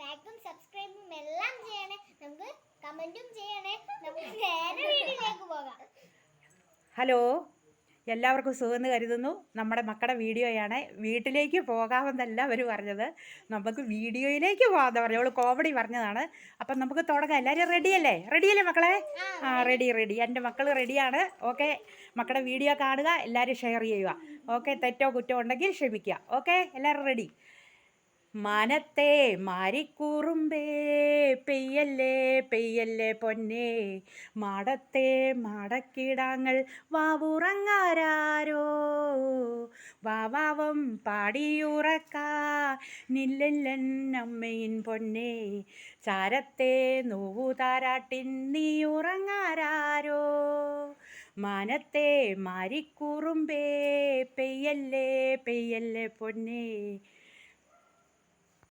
ലൈക്കും സബ്സ്ക്രൈബും എല്ലാം ചെയ്യണേ. നമുക്ക് കമന്റും ചെയ്യണേ. നമുക്ക് നേരെ വീഡിയോയിലേക്ക് പോകാം. ഹലോ, എല്ലാവർക്കും സുഖമെന്ന് കരുതുന്നു. നമ്മുടെ മക്കളുടെ വീഡിയോയാണ്. വീട്ടിലേക്ക് പോകാമെന്നല്ല അവർ പറഞ്ഞത്, നമുക്ക് വീഡിയോയിലേക്ക് പോകാമെന്ന് പറഞ്ഞു. അവൾ കോമഡി പറഞ്ഞതാണ്. അപ്പം നമുക്ക് തുടങ്ങാം. എല്ലാവരും റെഡിയല്ലേ മക്കളെ? റെഡി. എൻ്റെ മക്കൾ റെഡിയാണ്. ഓക്കെ, മക്കളുടെ വീഡിയോ കാണുക, എല്ലാവരും ഷെയർ ചെയ്യുക. ഓക്കെ, തെറ്റോ കുറ്റോ ഉണ്ടെങ്കിൽ ക്ഷമിക്കുക. ഓക്കെ, എല്ലാവരും റെഡി. മനത്തെ മാരിക്കൂറുമ്പേ പെയ്യല്ലേ പൊന്നേ, മാടത്തെ മാടക്കിടാങ്ങൾ വാവുറങ്ങാരോ, വാവാവം പാടിയുറക്കാ നില്ലല്ലൻ അമ്മയിൻ പൊന്നേ, ചാരത്തെ നോവു താരാട്ടിൻ നീ ഉറങ്ങാരോ. മനത്തെ മാരിക്കൂറുമ്പേ പെയ്യല്ലേ പൊന്നേ,